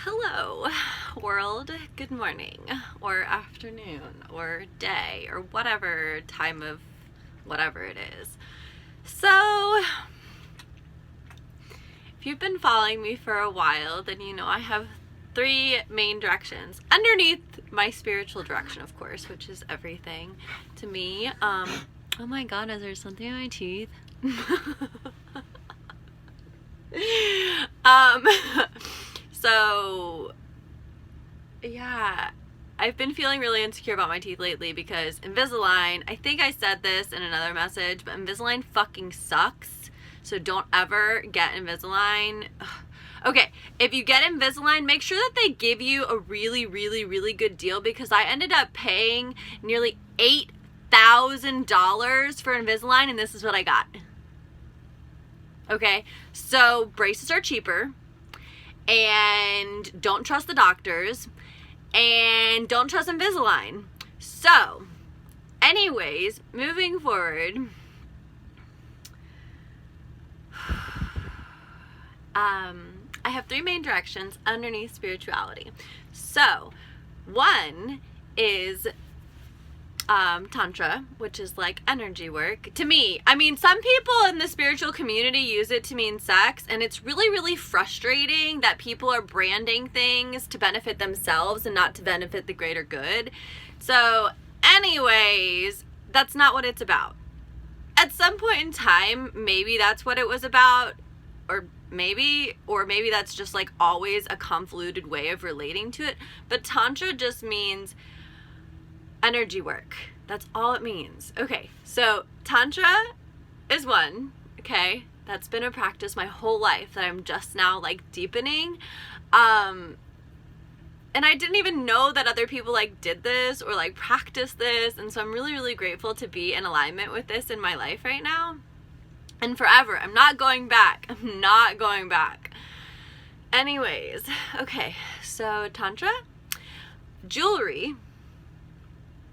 Hello, world. Good morning, or afternoon, or day, or whatever time of whatever it is. So, if you've been following me for a while, then you know I have three main directions underneath my spiritual direction, of course, which is everything to me. Oh my god, is there something in my teeth? So, yeah, I've been feeling really insecure about my teeth lately because Invisalign, I think I said this in another message, but Invisalign fucking sucks. So don't ever get Invisalign. Okay, if you get Invisalign, make sure that they give you a really, really, really good deal because I ended up paying nearly $8,000 for Invisalign and this is what I got. Okay, so braces are cheaper. And don't trust the doctors, and don't trust Invisalign. So, anyways, moving forward, I have three main directions underneath spirituality. So, one is Tantra, which is like energy work. To me, I mean, some people in the spiritual community use it to mean sex, and it's really, really frustrating that people are branding things to benefit themselves and not to benefit the greater good. So, anyways, that's not what it's about. At some point in time, maybe that's what it was about, or maybe that's just like always a convoluted way of relating to it. But Tantra just means energy work. That's all it means. Okay, so Tantra is one, okay? That's been a practice my whole life that I'm just now like deepening. And I didn't even know that other people like did this or like practiced this. And so I'm really, really grateful to be in alignment with this in my life right now. And forever. I'm not going back. I'm not going back. Anyways, okay, so Tantra, jewelry.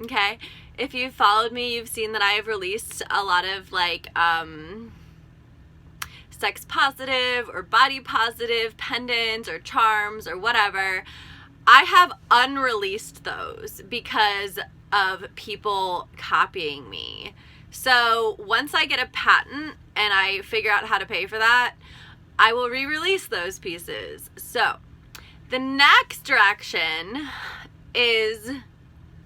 Okay, if you've followed me, you've seen that I have released a lot of like sex positive or body positive pendants or charms or whatever. I have unreleased those because of people copying me. So once I get a patent and I figure out how to pay for that, I will re-release those pieces. So the next direction is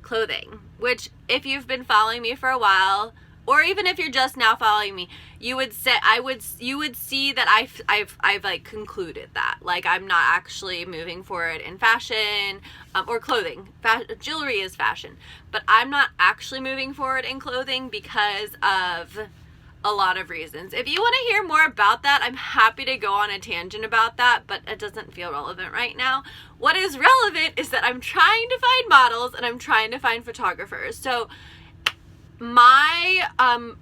clothing, which if you've been following me for a while, or even if you're just now following me, you would see that I've like concluded that like I'm not actually moving forward in fashion or clothing. Jewelry is fashion, but I'm not actually moving forward in clothing because of a lot of reasons. If you want to hear more about that, I'm happy to go on a tangent about that, but it doesn't feel relevant right now. What is relevant is that I'm trying to find models and I'm trying to find photographers. So my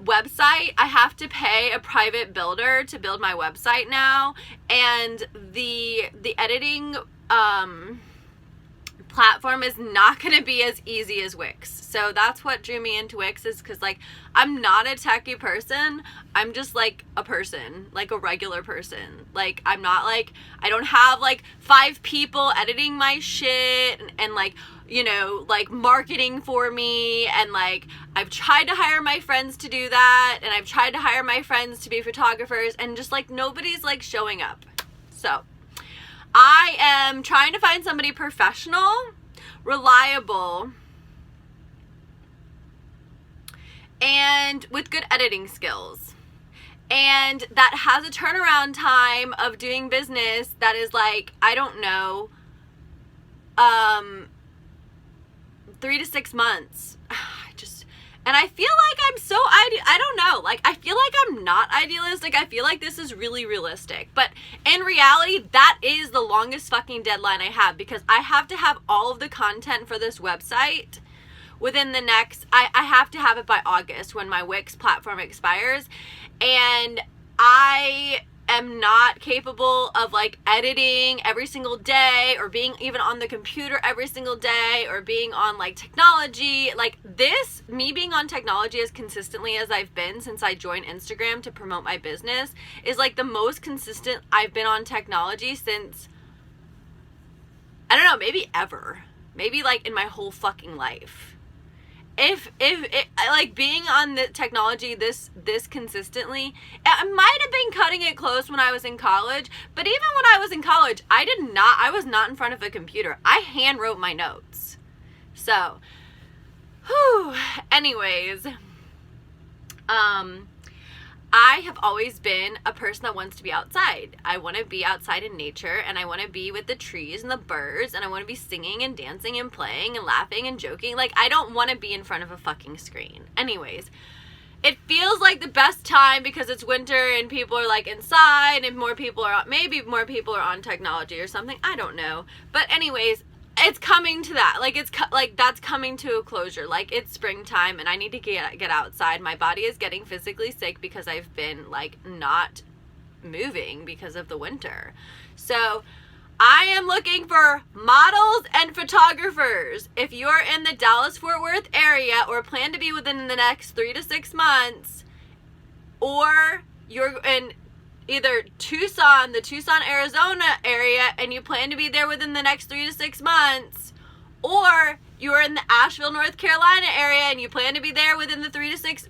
website, I have to pay a private builder to build my website now, and the editing platform is not going to be as easy as Wix. So that's what drew me into Wix, is because like I'm not a techie person. I'm just like a person, like a regular person. Like I'm not like, I don't have like 5 people editing my shit and like, you know, like marketing for me, and like I've tried to hire my friends to do that, and I've tried to hire my friends to be photographers, and just like nobody's like showing up. So I am trying to find somebody professional, reliable, and with good editing skills, and that has a turnaround time of doing business that is like, I don't know, 3 to 6 months. And I feel like I'm so, I don't know, like, I feel like I'm not idealistic. I feel like this is really realistic. But in reality, that is the longest fucking deadline I have, because I have to have all of the content for this website within the next, I have to have it by August when my Wix platform expires. And I am not capable of like editing every single day, or being even on the computer every single day, or being on like technology. Like this, me being on technology as consistently as I've been since I joined Instagram to promote my business, is like the most consistent I've been on technology since I don't know, maybe ever. Maybe like in my whole fucking life. If like being on the technology this consistently, I might have been cutting it close when I was in college, but even when I was in college, I was not in front of a computer. I hand wrote my notes. So, anyways, I have always been a person that wants to be outside. I want to be outside in nature, and I want to be with the trees and the birds, and I want to be singing and dancing and playing and laughing and joking. Like, I don't want to be in front of a fucking screen. Anyways, it feels like the best time because it's winter and people are like inside and maybe more people are on technology or something. I don't know. But anyways, it's coming to that. Like, that's coming to a closure. Like, it's springtime and I need to get outside. My body is getting physically sick because I've been like not moving because of the winter. So I am looking for models and photographers. If you're in the Dallas-Fort Worth area or plan to be within the next 3 to 6 months, or you're in either the Tucson, Arizona area, and you plan to be there within the next 3 to 6 months, or you're in the Asheville, North Carolina area, and you plan to be there within 3 to 6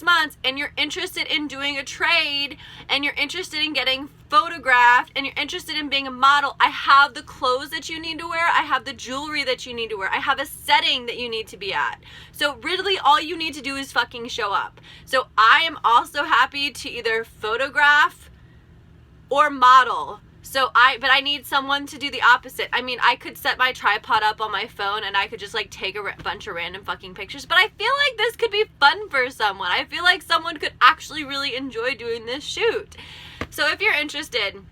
months, and you're interested in doing a trade, and you're interested in getting photographed, and you're interested in being a model, I have the clothes that you need to wear. I have the jewelry that you need to wear. I have a setting that you need to be at. So really all you need to do is fucking show up. So I am also happy to either photograph or model. But I need someone to do the opposite. I mean, I could set my tripod up on my phone and I could just like take a bunch of random fucking pictures, but I feel like this could be fun for someone. I feel like someone could actually really enjoy doing this shoot. So if you're interested,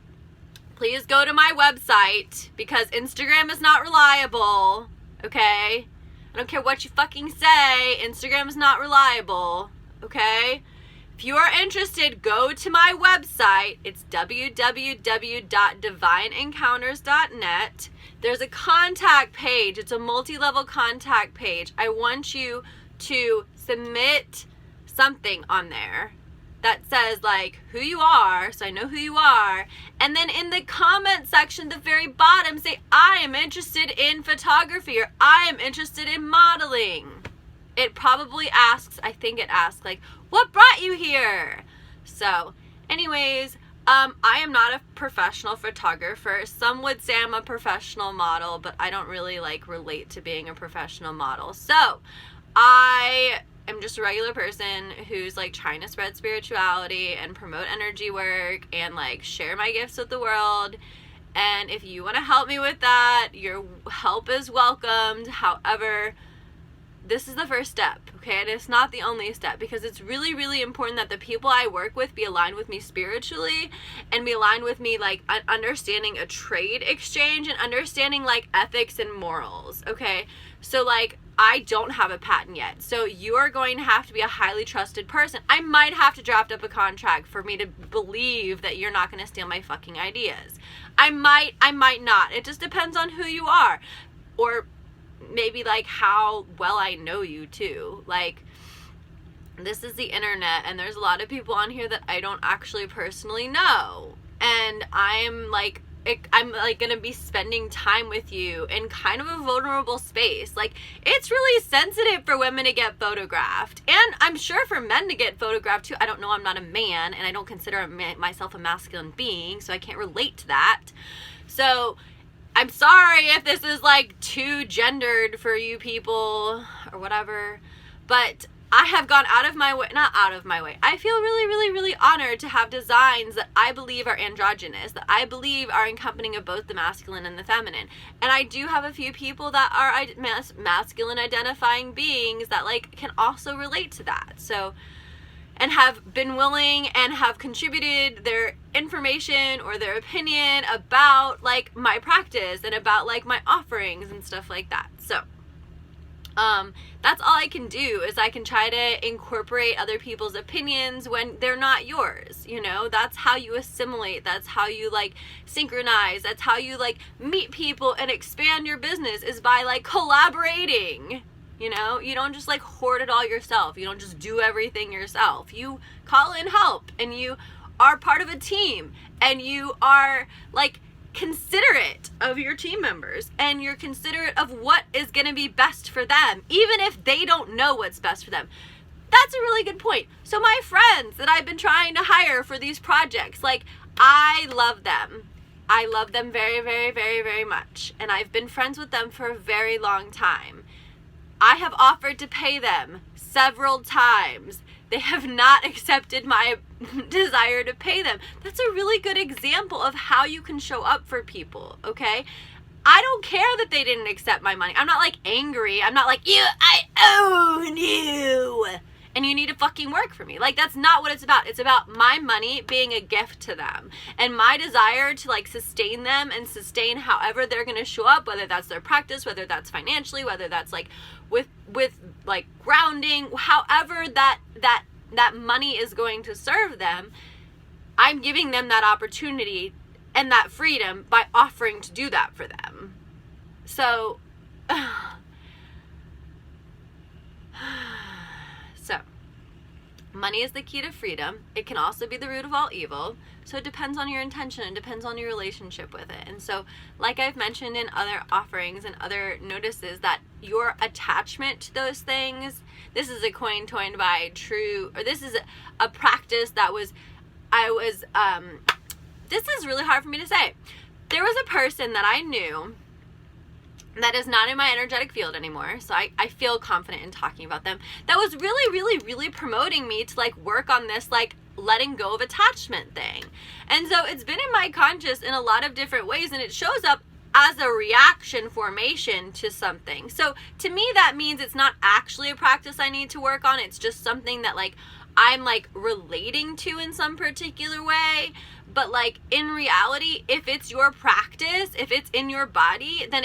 please go to my website because Instagram is not reliable, okay? I don't care what you fucking say, Instagram is not reliable, okay? If you are interested, go to my website. It's www.divineencounters.net. There's a contact page. It's a multi-level contact page. I want you to submit something on there that says like who you are, so I know who you are. And then in the comment section, the very bottom, say, I am interested in photography or I am interested in modeling. It probably asks, I think it asks like, what brought you here? So anyways, I am not a professional photographer. Some would say I'm a professional model, but I don't really like relate to being a professional model. So I am just a regular person who's like trying to spread spirituality and promote energy work and like share my gifts with the world. And if you want to help me with that, your help is welcomed. However, this is the first step, okay? And it's not the only step because it's really, really important that the people I work with be aligned with me spiritually and be aligned with me like understanding a trade exchange and understanding like ethics and morals, okay? So like I don't have a patent yet. So you are going to have to be a highly trusted person. I might have to draft up a contract for me to believe that you're not going to steal my fucking ideas. I might not. It just depends on who you are. Or maybe like how well I know you too. Like, this is the internet and there's a lot of people on here that I don't actually personally know, and I'm like gonna be spending time with you in kind of a vulnerable space. Like, it's really sensitive for women to get photographed, and I'm sure for men to get photographed too. I don't know, I'm not a man and I don't consider myself a masculine being, so I can't relate to that. So I'm sorry if this is like too gendered for you people or whatever, but I have gone out of my way, not out of my way. I feel really, really, really honored to have designs that I believe are androgynous, that I believe are encompassing of both the masculine and the feminine. And I do have a few people that are masculine identifying beings that like can also relate to that. So, and have been willing and have contributed their information or their opinion about like my practice and about like my offerings and stuff like that. So that's all I can do, is I can try to incorporate other people's opinions when they're not yours, you know. That's how you assimilate, that's how you like synchronize, that's how you like meet people and expand your business, is by like collaborating. You know, you don't just like hoard it all yourself. You don't just do everything yourself. You call in help and you are part of a team and you are like considerate of your team members, and you're considerate of what is going to be best for them, even if they don't know what's best for them. That's a really good point. So my friends that I've been trying to hire for these projects, like, I love them. I love them very, very, very, very much. And I've been friends with them for a very long time. I have offered to pay them several times. They have not accepted my desire to pay them. That's a really good example of how you can show up for people, okay? I don't care that they didn't accept my money. I'm not like angry. I'm not like, I own you, and you need to fucking work for me. Like, that's not what it's about. It's about my money being a gift to them and my desire to like sustain them and sustain however they're going to show up, whether that's their practice, whether that's financially, whether that's like with like grounding, however that money is going to serve them. I'm giving them that opportunity and that freedom by offering to do that for them. So money is the key to freedom. It can also be the root of all evil. So it depends on your intention. It depends on your relationship with it. And so, like I've mentioned in other offerings and other notices, that your attachment to those things, this is a coin coined by this is a practice that this is really hard for me to say. There was a person that I knew that is not in my energetic field anymore, so I feel confident in talking about them, that was really, really, really promoting me to like work on this like letting go of attachment thing. And so it's been in my conscious in a lot of different ways, and it shows up as a reaction formation to something. So to me, that means it's not actually a practice I need to work on. It's just something that like I'm like relating to in some particular way. But like in reality, if it's your practice, if it's in your body, then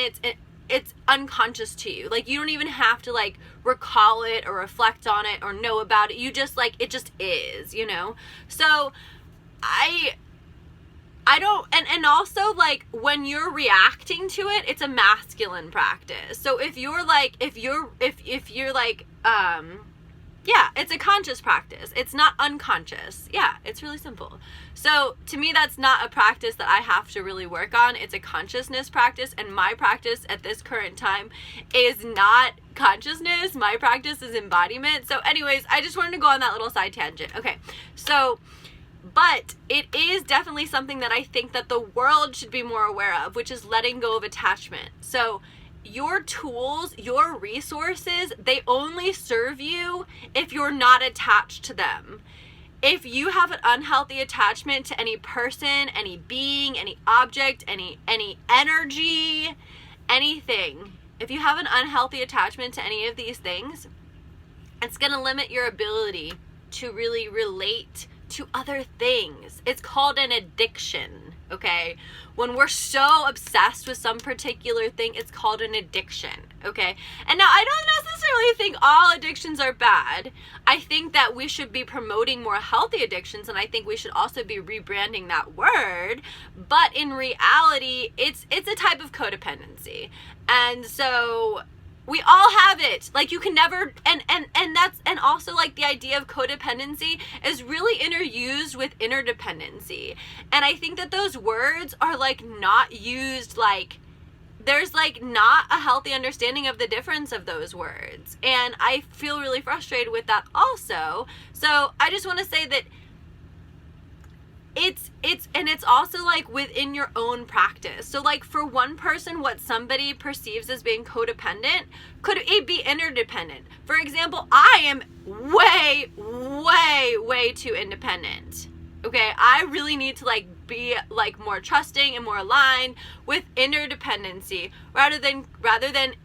it's unconscious to you. Like, you don't even have to like recall it or reflect on it or know about it. You just like, it just is, you know? So I don't, and also like when you're reacting to it, it's a masculine practice. So if you're like, yeah, it's a conscious practice. It's not unconscious. Yeah, it's really simple. So to me, that's not a practice that I have to really work on. It's a consciousness practice, and my practice at this current time is not consciousness. My practice is embodiment. So anyways, I just wanted to go on that little side tangent. Okay, so, but it is definitely something that I think that the world should be more aware of, which is letting go of attachment. So your tools, your resources, they only serve you if you're not attached to them. If you have an unhealthy attachment to any person, any being, any object, any energy, anything, if you have an unhealthy attachment to any of these things, it's going to limit your ability to really relate to other things. It's called an addiction, okay? When we're so obsessed with some particular thing, it's called an addiction, okay? And now I don't necessarily think all addictions are bad. I think that we should be promoting more healthy addictions, and I think we should also be rebranding that word. But in reality, it's a type of codependency. And so we all have it. Like, you can never, and also like the idea of codependency is really interused with interdependency. And I think that those words are like not used, like there's like not a healthy understanding of the difference of those words. And I feel really frustrated with that also. So I just want to say that it's also like within your own practice. So like for one person, what somebody perceives as being codependent, could it be interdependent? For example, I am way too independent. Okay, I really need to like be like more trusting and more aligned with interdependency rather than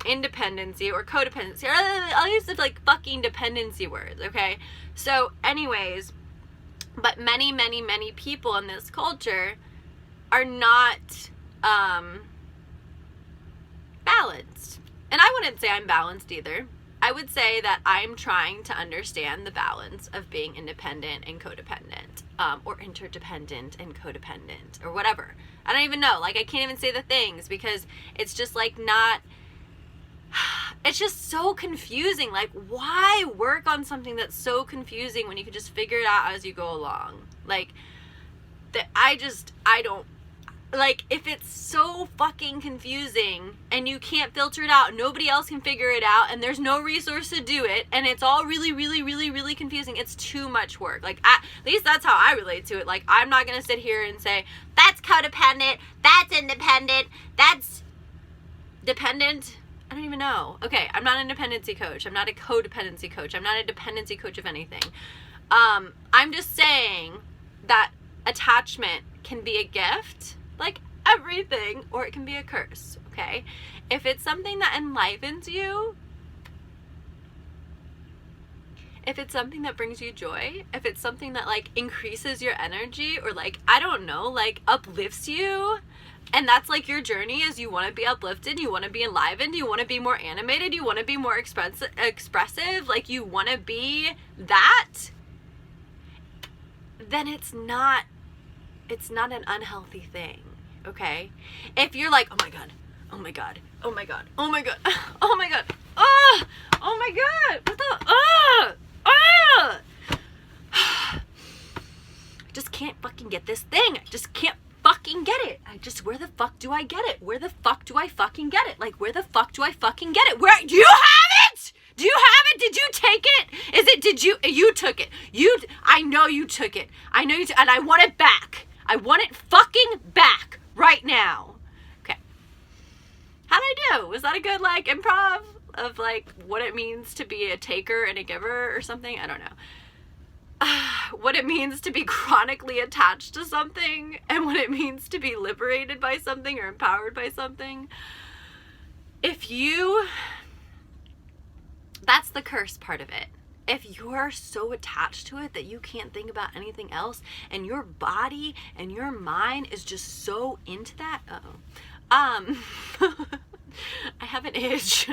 independency or codependency. I'll use the like fucking dependency words, okay? So anyways, but many people in this culture are not balanced. And I wouldn't say I'm balanced either. I would say that I'm trying to understand the balance of being independent and codependent, or interdependent and codependent, or whatever. I don't even know. Like, I can't even say the things because it's just like not, it's just so confusing. Like, why work on something that's so confusing when you can just figure it out as you go along? Like, like, if it's so fucking confusing and you can't filter it out, nobody else can figure it out, and there's no resource to do it, and it's all really, really, really, really confusing, it's too much work. Like, at least that's how I relate to it. Like, I'm not gonna sit here and say, that's codependent, that's independent, that's dependent. I don't even know. Okay, I'm not a dependency coach. I'm not a codependency coach. I'm not a dependency coach of anything. I'm just saying that attachment can be a gift, like everything, or it can be a curse, okay? If it's something that enlivens you, if it's something that brings you joy, if it's something that like increases your energy, or like, I don't know, like uplifts you, and that's like your journey, is you want to be uplifted, you want to be enlivened, you want to be more animated, you want to be more expressive, like you want to be that, then it's not an unhealthy thing, okay? If you're like, oh my god, oh my god, oh my god, oh my god, oh my god, oh my god, what the, I just can't fucking get this thing. I just can't fucking get it. Where the fuck do I get it? Where the fuck do I fucking get it? Like, where the fuck do I fucking get it? Where, do you have it? Do you have it? Did you take it? You took it. I know you took it. I know you and I want it back. I want it fucking back right now. Okay. How'd I do? Was that a good, like, improv of, like, what it means to be a taker and a giver or something? I don't know. What it means to be chronically attached to something, and what it means to be liberated by something or empowered by something. That's the curse part of it. If you're so attached to it that you can't think about anything else, and your body and your mind is just so into that, I have an itch,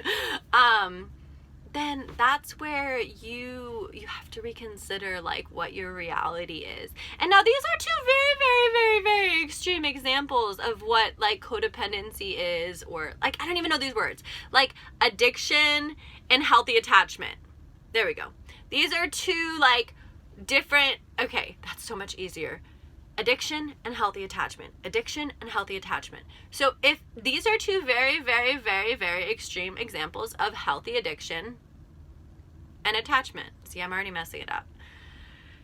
then that's where you have to reconsider, like, what your reality is. And now these are two very, very, very, very extreme examples of what, like, codependency is, or, like, I don't even know these words, like addiction and healthy attachment. There we go. These are two, like, different, okay, that's so much easier. Addiction and healthy attachment. Addiction and healthy attachment. So if these are two very, very, very, very extreme examples of healthy addiction and attachment. See, I'm already messing it up.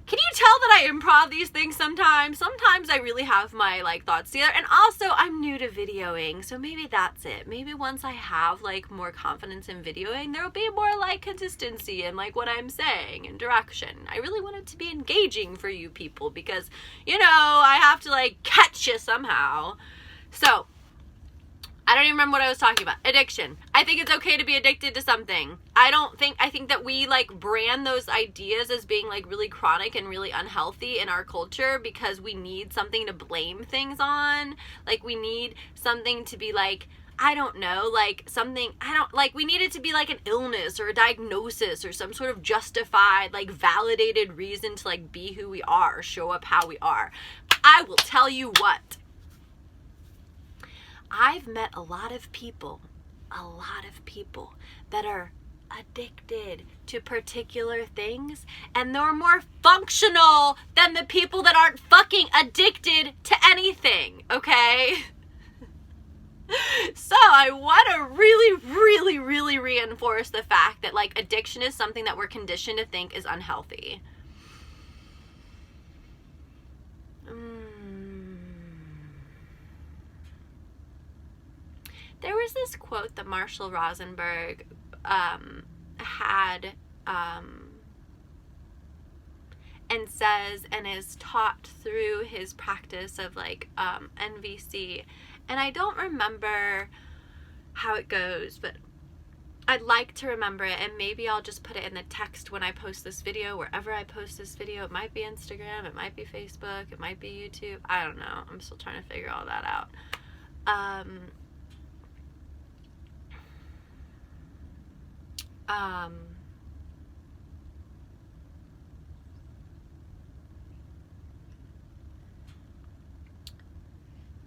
Can you tell that I improv these things sometimes? Sometimes I really have my, like, thoughts together. And also, I'm new to videoing, so maybe that's it. Maybe once I have, like, more confidence in videoing, there'll be more, like, consistency in, like, what I'm saying and direction. I really want it to be engaging for you people because, you know, I have to, like, catch you somehow. So, I don't even remember what I was talking about. Addiction. I think it's okay to be addicted to something. I think that we, like, brand those ideas as being, like, really chronic and really unhealthy in our culture because we need something to blame things on. Like, we need something to be, like, I don't know, like, something, we need it to be, like, an illness or a diagnosis or some sort of justified, like, validated reason to, like, be who we are, show up how we are. I will tell you what. I've met a lot of people that are addicted to particular things, and they're more functional than the people that aren't fucking addicted to anything, okay? So I want to really, really, really reinforce the fact that, like, addiction is something that we're conditioned to think is unhealthy. There was this quote that Marshall Rosenberg had and says and is taught through his practice of, like, NVC. And I don't remember how it goes, but I'd like to remember it, and maybe I'll just put it in the text when I post this video, wherever I post this video. It might be Instagram, it might be Facebook, it might be YouTube. I don't know. I'm still trying to figure all that out.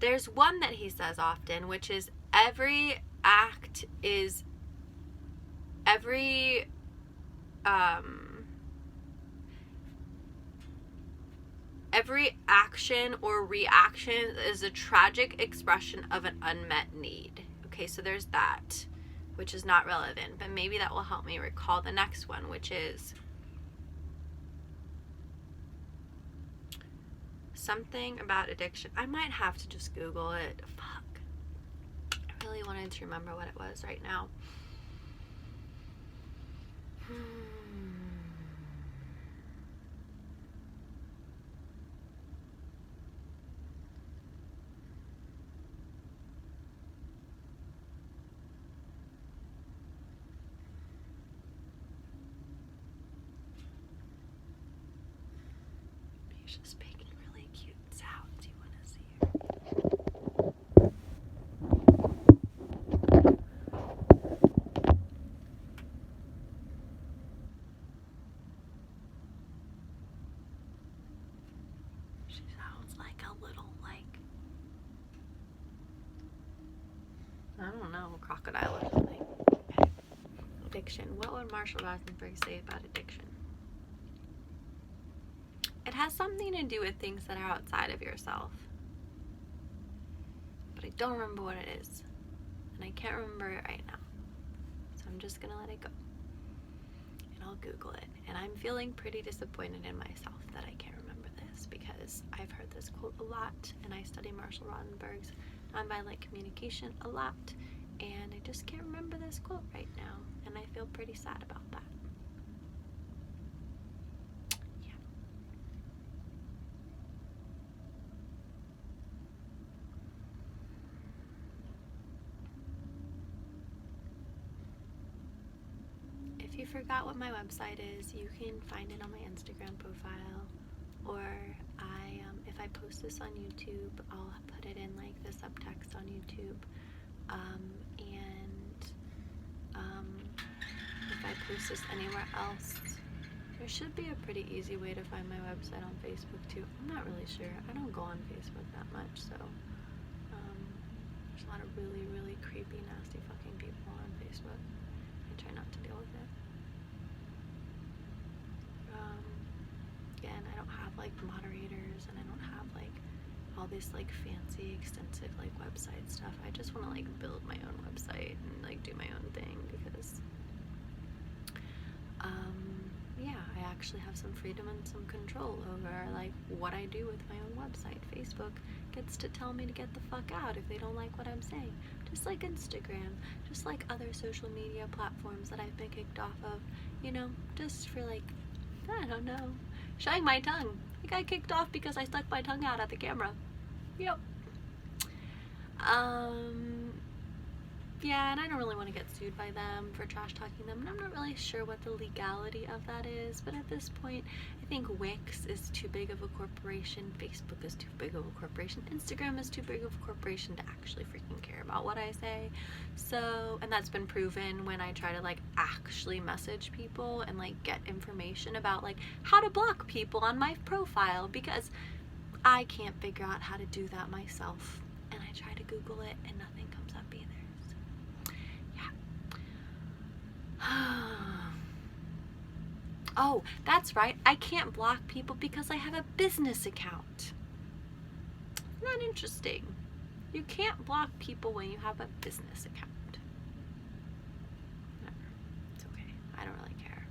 There's one that he says often, which is every Every action or reaction is a tragic expression of an unmet need. Okay, so there's that, which is not relevant, but maybe that will help me recall the next one, which is something about addiction. I might have to just Google it. Fuck. I really wanted to remember what it was right now. He's just making really cute sounds. You want to see her? She sounds like a little, like, I don't know, a crocodile or something. Okay. Addiction. What would Marshall Rosenberg say about addiction? It has something to do with things that are outside of yourself. But I don't remember what it is. And I can't remember it right now. So I'm just going to let it go. And I'll Google it. And I'm feeling pretty disappointed in myself that I can't remember this, because I've heard this quote a lot, and I study Marshall Rosenberg's nonviolent communication a lot, and I just can't remember this quote right now, and I feel pretty sad about that. If you forgot what my website is, you can find it on my Instagram profile, or if I post this on YouTube, I'll put it in like the subtext on YouTube, if I post this anywhere else, there should be a pretty easy way to find my website on Facebook too. I'm not really sure. I don't go on Facebook that much, so there's a lot of really, really creepy, nasty fucking people on Facebook. I try not to deal with it. Again, I don't have like moderators, and I don't have like all this like fancy, extensive like website stuff. I just want to like build my own website and like do my own thing, because yeah, I actually have some freedom and some control over like what I do with my own website. Facebook gets to tell me to get the fuck out if they don't like what I'm saying. Just like Instagram, just like other social media platforms that I've been kicked off of, you know, just for like, I don't know, showing my tongue. I got kicked off because I stuck my tongue out at the camera. Yep. Yeah, and I don't really want to get sued by them for trash talking them, and I'm not really sure what the legality of that is, but at this point, I think Wix is too big of a corporation, Facebook is too big of a corporation, Instagram is too big of a corporation to actually freaking care about what I say. So, and that's been proven when I try to like actually message people and like get information about like how to block people on my profile, because I can't figure out how to do that myself, and I try to Google it and nothing comes up either. Oh, that's right. I can't block people because I have a business account. Not interesting. You can't block people when you have a business account. It's okay. I don't really care.